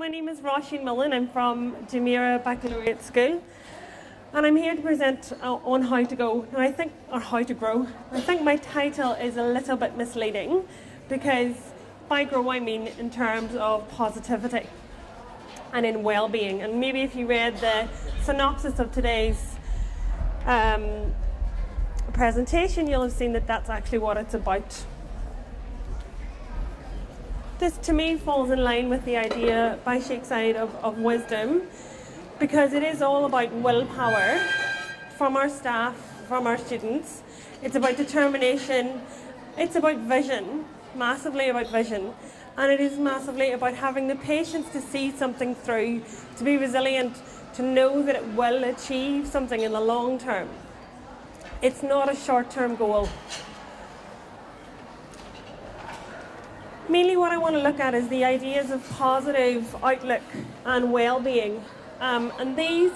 my name is Roisin Millen. I'm from Jumeirah Baccalaureate School, and I'm here to present on how to go. Now, how to grow. I think my title is a little bit misleading because by grow I mean in terms of positivity and in well-being. And maybe if you read the synopsis of today's presentation, you'll have seen that that's actually what it's about. This to me falls in line with the idea by Sheikh Said of wisdom, because it is all about willpower from our staff, from our students. It's about determination, it's about vision, massively about vision, and it is massively about having the patience to see something through, to be resilient, to know that it will achieve something in the long term. It's not a short-term goal. Mainly what I want to look at is the ideas of positive outlook and well-being. And these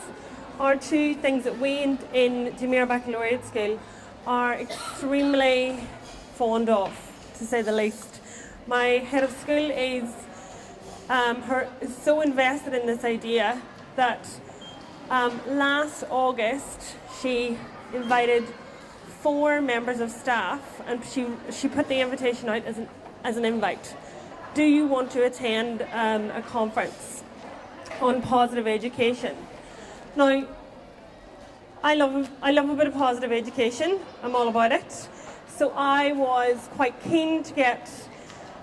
are two things that we in Jumeirah Baccalaureate School are extremely fond of, to say the least. My head of school is so invested in this idea that last August she invited 4 members of staff, and she put the invitation out as an invite. Do you want to attend a conference on positive education? Now, I love a bit of positive education. I'm all about it. So I was quite keen to get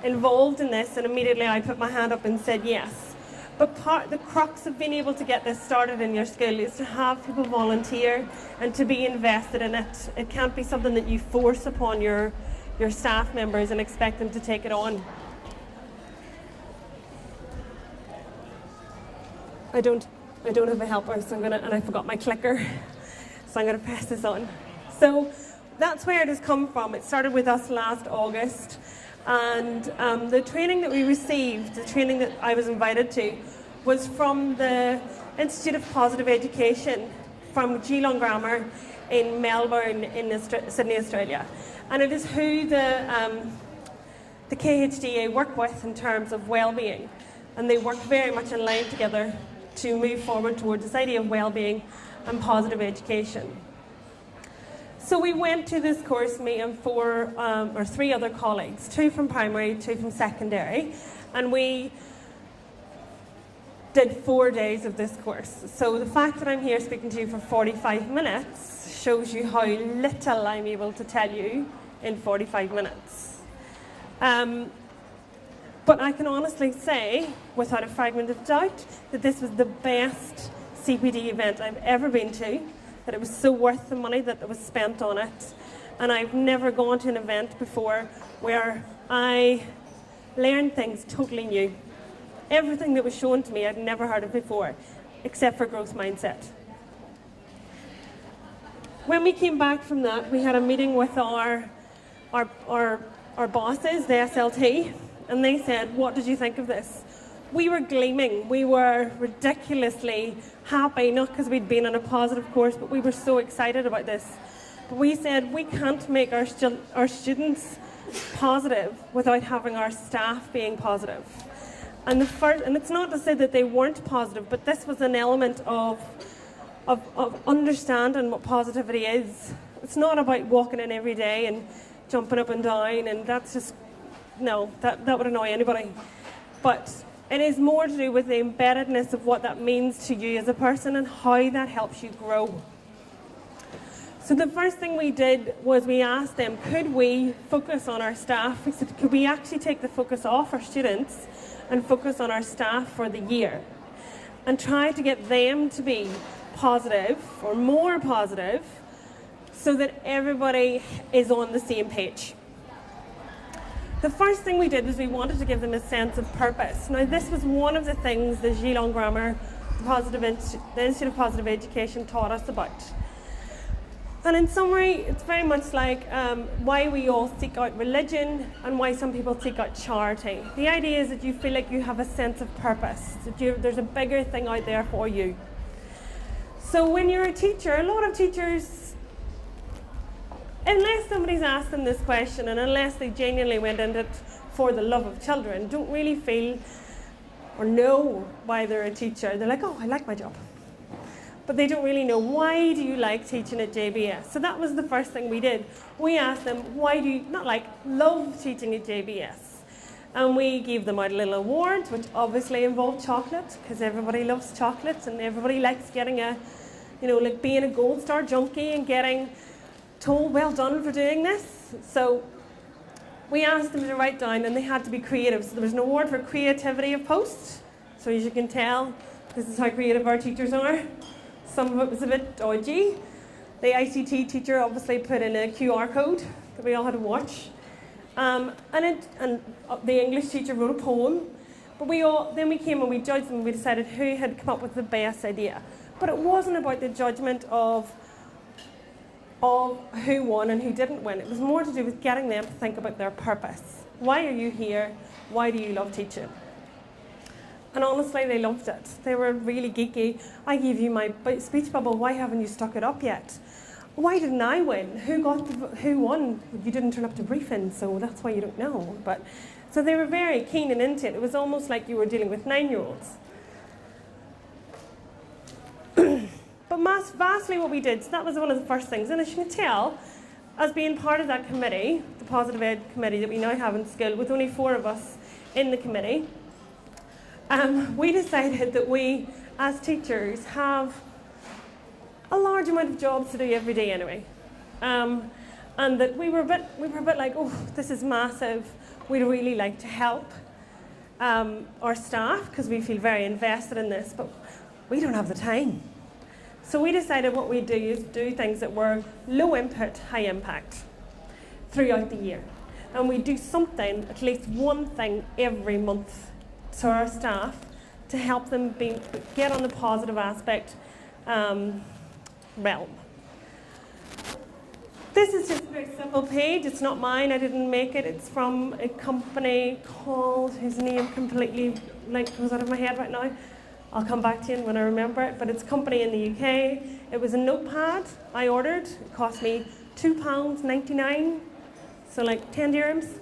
involved in this, and immediately I put my hand up and said yes. But the crux of being able to get this started in your school is to have people volunteer and to be invested in it. It can't be something that you force upon your staff members and expect them to take it on. I don't have a helper, and I forgot my clicker, so I'm gonna press this on. So that's where it has come from. It started with us last August, and the training that we received, the training that I was invited to, was from the Institute of Positive Education from Geelong Grammar in Melbourne in Sydney, Australia. And it is who the KHDA work with in terms of well-being. And they work very much in line together to move forward towards this idea of well-being and positive education. So we went to this course, me and 3 other colleagues, 2 from primary, 2 from secondary, and we did 4 days of this course. So the fact that I'm here speaking to you for 45 minutes shows you how little I'm able to tell you in 45 minutes. But I can honestly say, without a fragment of doubt, that this was the best CPD event I've ever been to, that it was so worth the money that was spent on it. And I've never gone to an event before where I learned things totally new. Everything that was shown to me I'd never heard of before, except for growth mindset. When we came back from that, we had a meeting with our bosses, the SLT, and they said, "What did you think of this?" We were gleaming. We were ridiculously happy, not because we'd been on a positive course, but we were so excited about this. But we said, we can't make our students positive without having our staff being positive. And it's not to say that they weren't positive, but this was an element of understanding what positivity is. It's not about walking in every day and jumping up and down, and that's just, no, that would annoy anybody. But it is more to do with the embeddedness of what that means to you as a person and how that helps you grow. So the first thing we did was we asked them, could we focus on our staff? We said, could we actually take the focus off our students and focus on our staff for the year and try to get them to be positive or more positive so that everybody is on the same page. The first thing we did was we wanted to give them a sense of purpose. Now, this was one of the things the Geelong Grammar, the Institute of Positive Education taught us about. And in summary, it's very much like why we all seek out religion and why some people seek out charity. The idea is that you feel like you have a sense of purpose, that there's a bigger thing out there for you. So when you're a teacher, a lot of teachers, unless somebody's asked them this question and unless they genuinely went into it for the love of children, don't really feel or know why they're a teacher. They're like, oh, I like my job. But they don't really know, why do you like teaching at JBS? So that was the first thing we did. We asked them, why do you, not like, love teaching at JBS? And we gave them out a little award, which obviously involved chocolate, because everybody loves chocolates and everybody likes getting a, you know, like being a gold star junkie and getting told, well done for doing this. So we asked them to write down, and they had to be creative. So there was an award for creativity of post. So as you can tell, this is how creative our teachers are. Some of it was a bit dodgy. The ICT teacher obviously put in a QR code that we all had to watch. And the English teacher wrote a poem. But then we came and we judged them and we decided who had come up with the best idea. But it wasn't about the judgment of who won and who didn't win. It was more to do with getting them to think about their purpose. Why are you here? Why do you love teaching? And honestly, they loved it. They were really geeky. I gave you my speech bubble. Why haven't you stuck it up yet? Why didn't I win? Who won? You didn't turn up to briefing, so that's why you don't know. So they were very keen and into it. It was almost like you were dealing with 9-year-olds. But vastly what we did, so that was one of the first things. And as you can tell, as being part of that committee, the Positive Ed committee that we now have in school, with only 4 of us in the committee, we decided that we, as teachers, have a large amount of jobs to do every day anyway. And that we were a bit like, oh, this is massive. We'd really like to help our staff because we feel very invested in this, but we don't have the time. So we decided what we'd do is do things that were low input, high impact throughout the year. And we do something, at least one thing every month to our staff to help them get on the positive aspect realm. This is just a very simple page. It's not mine. I didn't make it. It's from a company called, whose name completely goes out of my head right now. I'll come back to you when I remember it. But it's a company in the UK. It was a notepad I ordered. It cost me £2.99, so like 10 dirhams.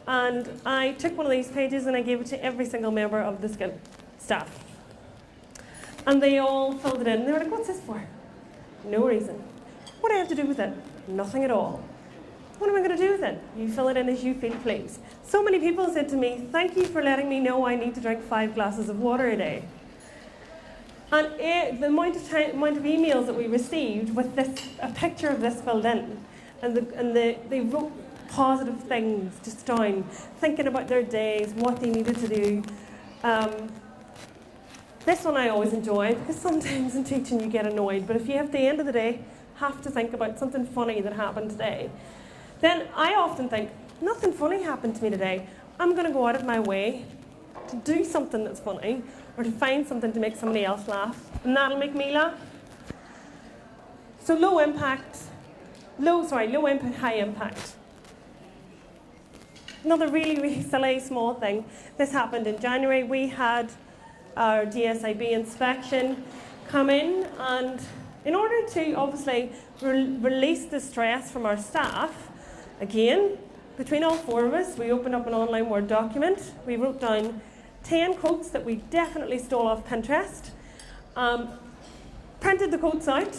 And I took one of these pages and I gave it to every single member of the school staff. And they all filled it in. They were like, what's this for? No reason. What do I have to do with it? Nothing at all. What am I going to do with it? You fill it in as you feel pleased. So many people said to me, thank you for letting me know I need to drink 5 glasses of water a day. And the amount of emails that we received with a picture of this filled in, and they wrote positive things just down, thinking about their days, what they needed to do. This one I always enjoy, because sometimes in teaching you get annoyed, but if you at the end of the day have to think about something funny that happened today, then I often think, nothing funny happened to me today. I'm going to go out of my way to do something that's funny, or to find something to make somebody else laugh, and that'll make me laugh. So low input, high impact. Another really, really silly small thing. This happened in January. We had our DSIB inspection come in, and in order to obviously release the stress from our staff, again, between all 4 of us, we opened up an online Word document. We wrote down 10 quotes that we definitely stole off Pinterest, printed the quotes out,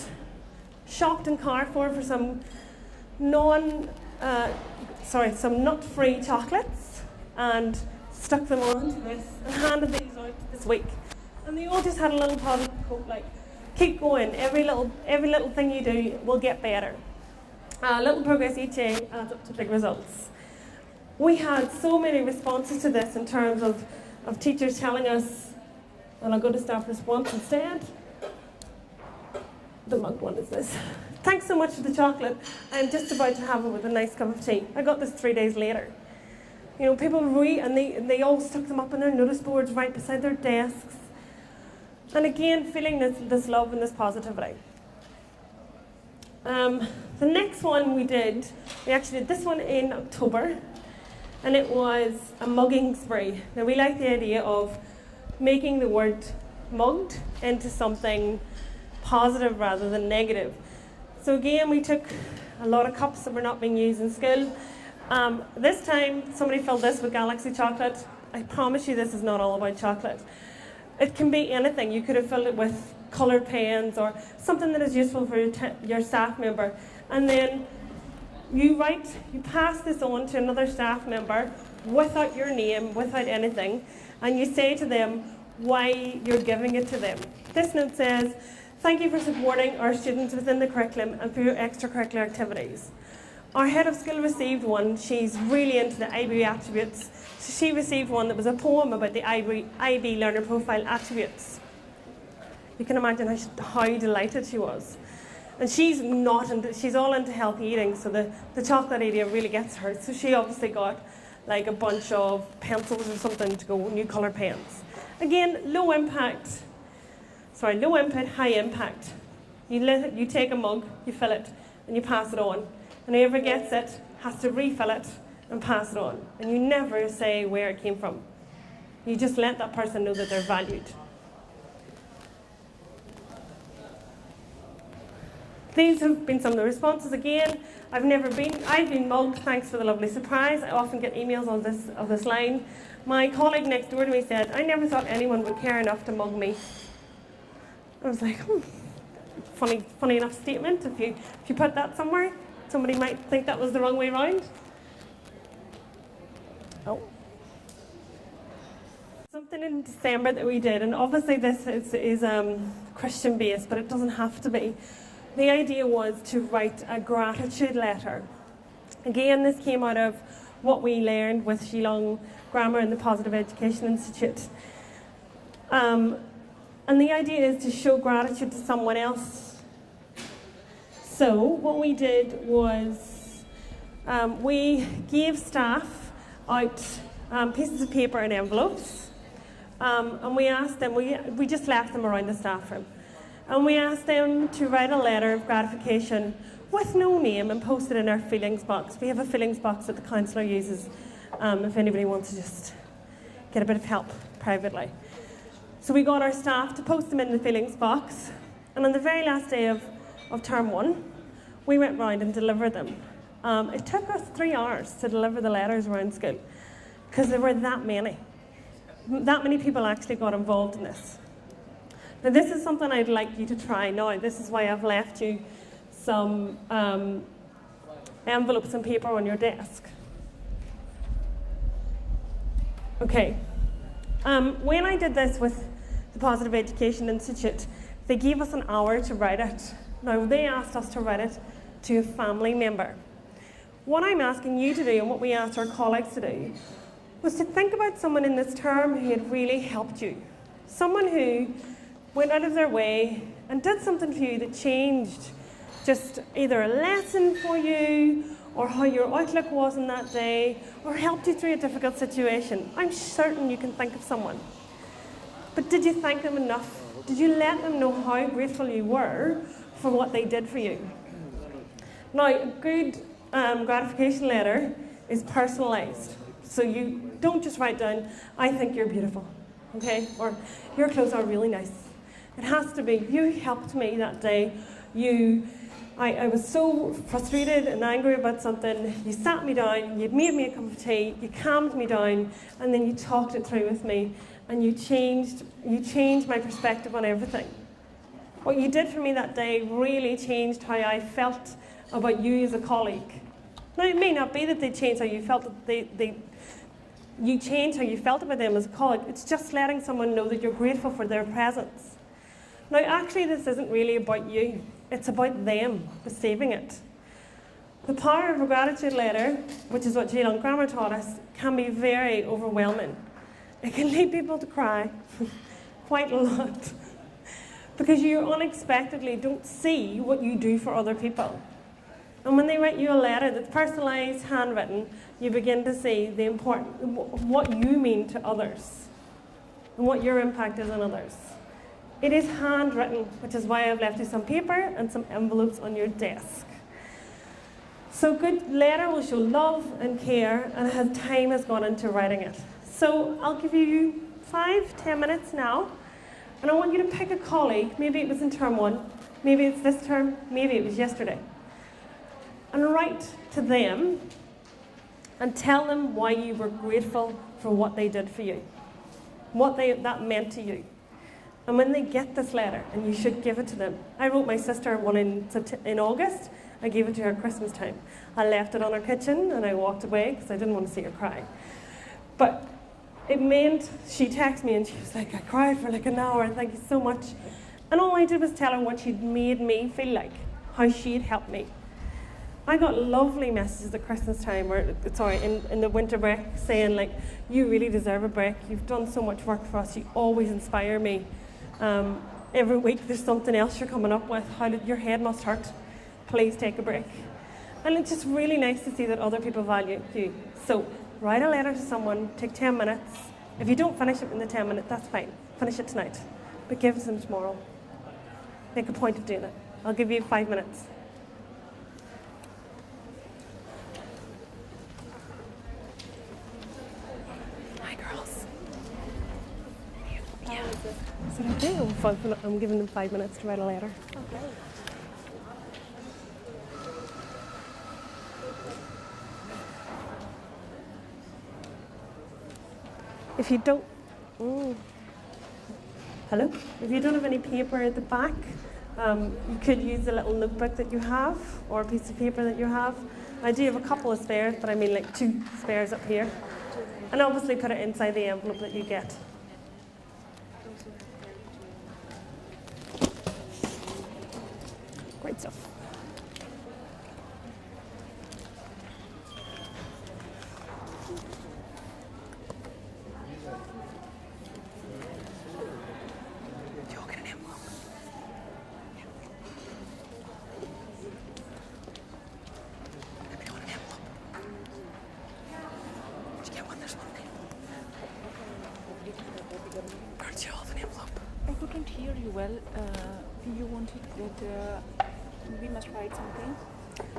shopped in Carrefour for some nut-free chocolates, and stuck them onto this and handed these out this week. And they all just had a little positive quote like, keep going, every little thing you do will get better. Little progress each day adds up to big results. We had so many responses to this in terms of teachers telling us, and I'll go to staff response instead. The mugged one is this. Thanks so much for the chocolate. I'm just about to have it with a nice cup of tea. I got this 3 days later. You know, people and they all stuck them up on their notice boards right beside their desks. And again, feeling this love and this positivity. The next one we actually did this one in October, and it was a mugging spree. Now we like the idea of making the word mugged into something positive rather than negative. So again, we took a lot of cups that were not being used in school, This time, somebody filled this with Galaxy chocolate. I promise you this is not all about chocolate. It can be anything. You could have filled it with coloured pens or something that is useful for your staff member. And then you pass this on to another staff member without your name, without anything, and you say to them why you're giving it to them. This note says, "Thank you for supporting our students within the curriculum and for your extracurricular activities. Our head of school received one. She's really into the IB attributes. So she received one that was a poem about the IB learner profile attributes." You can imagine how delighted she was. And she's all into healthy eating, so the chocolate idea really gets her. So she obviously got like a bunch of pencils or something to go, new colour pens. Again, low input, high impact. You take a mug, you fill it, and you pass it on. And whoever gets it has to refill it and pass it on. And you never say where it came from. You just let that person know that they're valued. These have been some of the responses. Again, I've been mugged, thanks for the lovely surprise. I often get emails of this line. My colleague next door to me said, "I never thought anyone would care enough to mug me." I was like, funny enough statement. If you put that somewhere, somebody might think that was the wrong way around. Oh. Something in December that we did, and obviously this is Christian based, but it doesn't have to be. The idea was to write a gratitude letter. Again, this came out of what we learned with Geelong Grammar and the Positive Education Institute. And the idea is to show gratitude to someone else. So what we did was we gave staff out pieces of paper and envelopes, and we asked them, we just left them around the staff room, and we asked them to write a letter of gratification with no name and post it in our feelings box. We have a feelings box that the counsellor uses if anybody wants to just get a bit of help privately. So we got our staff to post them in the feelings box, and on the very last day of term 1, we went round and delivered them. It took us 3 hours to deliver the letters around school because there were that many. That many people actually got involved in this. Now this is something I'd like you to try now. This is why I've left you some envelopes and paper on your desk. Okay. When I did this with the Positive Education Institute, they gave us an hour to write it. Now they asked us to write it to a family member. What I'm asking you to do, and what we asked our colleagues to do, was to think about someone in this term who had really helped you. Someone who went out of their way and did something for you that changed just either a lesson for you, or how your outlook was on that day, or helped you through a difficult situation. I'm certain you can think of someone. But did you thank them enough? Did you let them know how grateful you were for what they did for you? Now, a good gratification letter is personalised. So you don't just write down, "I think you're beautiful," okay? Or, "Your clothes are really nice." It has to be, "You helped me that day. I was so frustrated and angry about something. You sat me down, you made me a cup of tea, you calmed me down, and then you talked it through with me, and you changed my perspective on everything. What you did for me that day really changed how I felt about you as a colleague." Now, it may not be that they changed how you felt, you changed how you felt about them as a colleague. It's just letting someone know that you're grateful for their presence. Now, actually, this isn't really about you. It's about them receiving it. The power of a gratitude letter, which is what Geelong Grammar taught us, can be very overwhelming. It can lead people to cry quite a lot because you unexpectedly don't see what you do for other people. And when they write you a letter that's personalised, handwritten, you begin to see what you mean to others and what your impact is on others. It is handwritten, which is why I've left you some paper and some envelopes on your desk. So a good letter will show love and care, and time has gone into writing it. So I'll give you 5-10 minutes now, and I want you to pick a colleague. Maybe it was in term 1, maybe it's this term, maybe it was yesterday. And write to them and tell them why you were grateful for what they did for you, that meant to you. And when they get this letter, and you should give it to them. I wrote my sister one in August. I gave it to her at Christmas time. I left it on her kitchen and I walked away because I didn't want to see her cry. But it meant, she texted me and she was like, I cried for like an hour, thank you so much. And all I did was tell her what she'd made me feel like, how she'd helped me. I got lovely messages at Christmas time, in the winter break, saying like, you really deserve a break. You've done so much work for us. You always inspire me. Every week there's something else you're coming up with. Your head must hurt. Please take a break. And it's just really nice to see that other people value you. So write a letter to someone, take 10 minutes. If you don't finish it in the 10 minutes, that's fine. Finish it tonight. But give it to them tomorrow. Make a point of doing it. I'll give you 5 minutes. Hi, girls. Yeah. Is it okay? I'm giving them 5 minutes to write a letter. Okay. If you don't, hello? If you don't have any paper at the back, you could use a little notebook that you have or a piece of paper that you have. I do have a couple of spares, but I mean like 2 spares up here. And obviously put it inside the envelope that you get. Great stuff. I couldn't hear you well. You wanted that we must write something?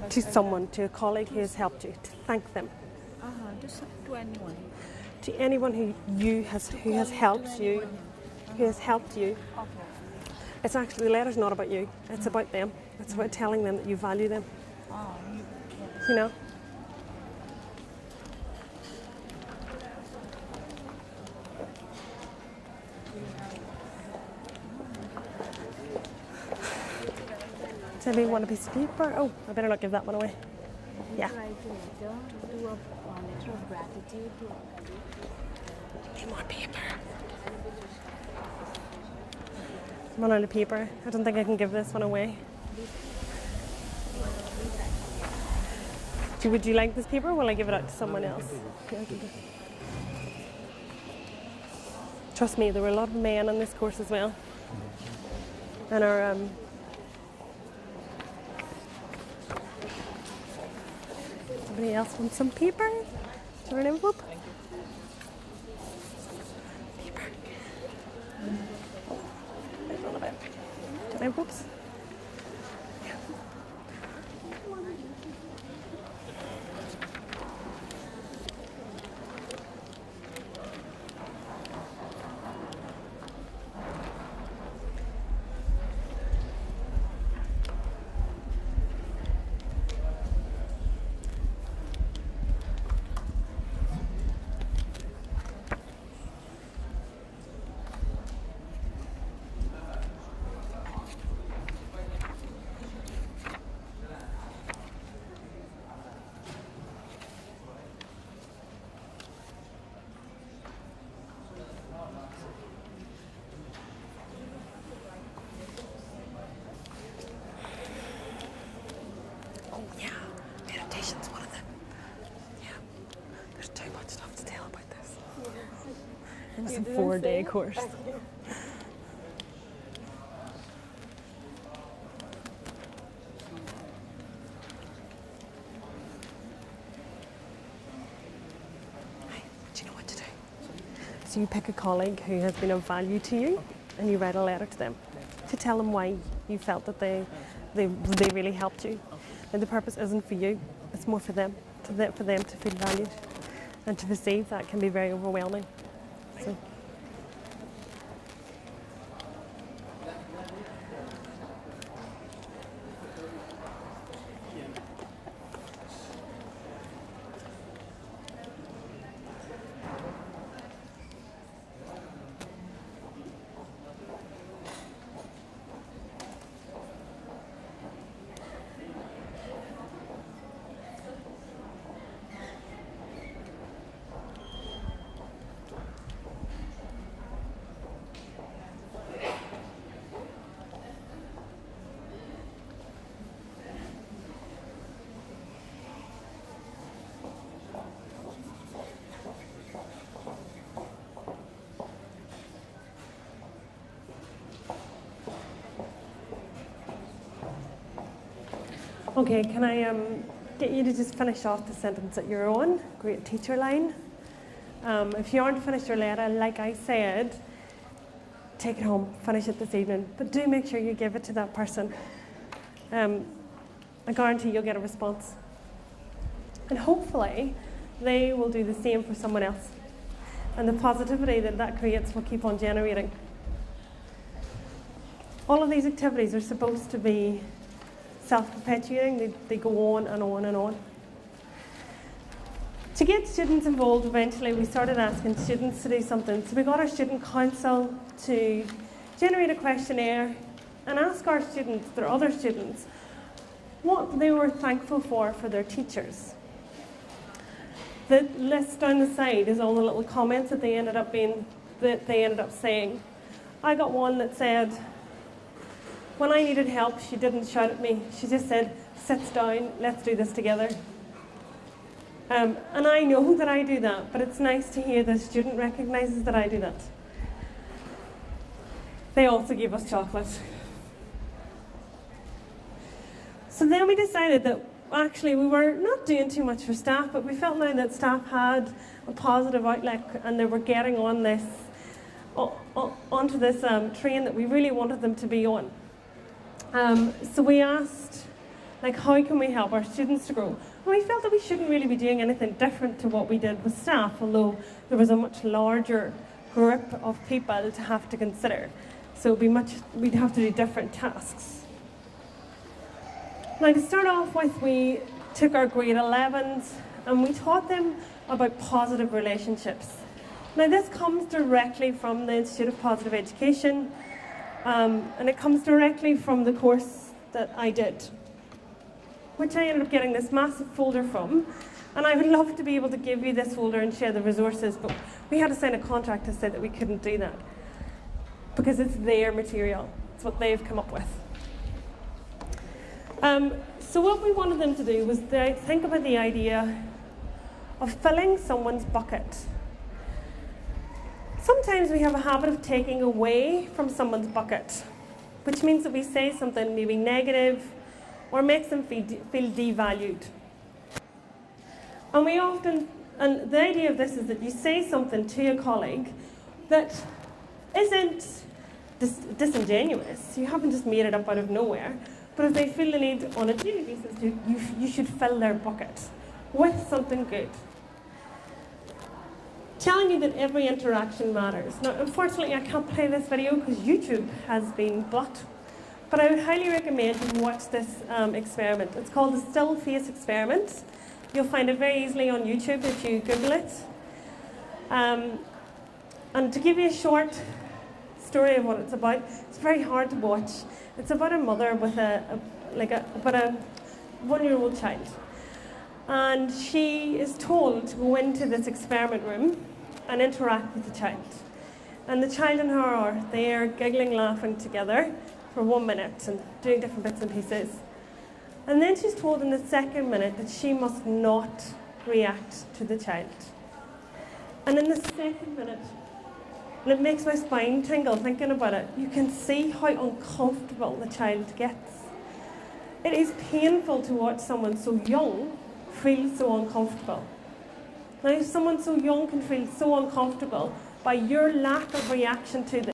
To someone, to a colleague who has helped you, to thank them. To anyone. To anyone who has helped you, who has helped you. Okay. It's actually, the letter's not about you, it's about them. It's about telling them that you value them. You know? Does anybody want a piece of paper? Oh, I better not give that one away. Yeah. Write a letter, do a letter of gratitude to Need more paper. I'm on out of paper. I don't think I can give this one away. Would you like this paper or will I give it out to someone else? Trust me, there were a lot of men on this course as well. And our somebody else wants some paper? Is there an envelope? Paper. There's all of it. Envelopes? It's a 4-day course. Do you know what to do? So you pick a colleague who has been of value to you and you write a letter to them to tell them why you felt that they really helped you. And the purpose isn't for you, it's more for them, for them to feel valued. And to receive that can be very overwhelming. So. Okay, can I get you to just finish off the sentence that you're on? Great teacher line. If you aren't finished your letter, like I said, take it home, finish it this evening. But do make sure you give it to that person. I guarantee you'll get a response. And hopefully, they will do the same for someone else. And the positivity that that creates will keep on generating. All of these activities are supposed to be self-perpetuating. They go on and on and on. To get students involved, eventually we started asking students to do something. So we got our student council to generate a questionnaire and ask our students, their other students, what they were thankful for their teachers. The list down the side is all the little comments that they ended up saying. I got one that said, when I needed help, she didn't shout at me. She just said, sit down, let's do this together. And I know that I do that, but it's nice to hear the student recognises that I do that. They also gave us chocolate. So then we decided that actually we were not doing too much for staff, but we felt now that staff had a positive outlook and they were getting on this, onto this train that we really wanted them to be on. So we asked, like, how can we help our students to grow? And we felt that we shouldn't really be doing anything different to what we did with staff, although there was a much larger group of people to have to consider. So we'd have to do different tasks. Now, to start off with, we took our grade 11s and we taught them about positive relationships. Now, this comes directly from the Institute of Positive Education, and it comes directly from the course that I did, which I ended up getting this massive folder from. And I would love to be able to give you this folder and share the resources, but we had to sign a contract to say that we couldn't do that because it's their material. It's what they've come up with. So what we wanted them to do was think about the idea of filling someone's bucket. Sometimes we have a habit of taking away from someone's bucket, which means that we say something maybe negative or makes them feel devalued. And the idea of this is that you say something to a colleague that isn't disingenuous. You haven't just made it up out of nowhere. But if they feel the need on a daily basis, you should fill their bucket with something good. Telling you that every interaction matters. Now, unfortunately, I can't play this video because YouTube has been blocked. But I would highly recommend you watch this experiment. It's called the Still Face Experiment. You'll find it very easily on YouTube if you Google it. And to give you a short story of what it's about, it's very hard to watch. It's about a mother with a 1-year-old child. And she is told to go into this experiment room and interact with the child. And the child and her are there giggling, laughing together for 1 minute and doing different bits and pieces. And then she's told in the second minute that she must not react to the child. And in the second minute, and it makes my spine tingle thinking about it, you can see how uncomfortable the child gets. It is painful to watch someone so young feel so uncomfortable. Now, if someone so young can feel so uncomfortable by your lack of reaction to them,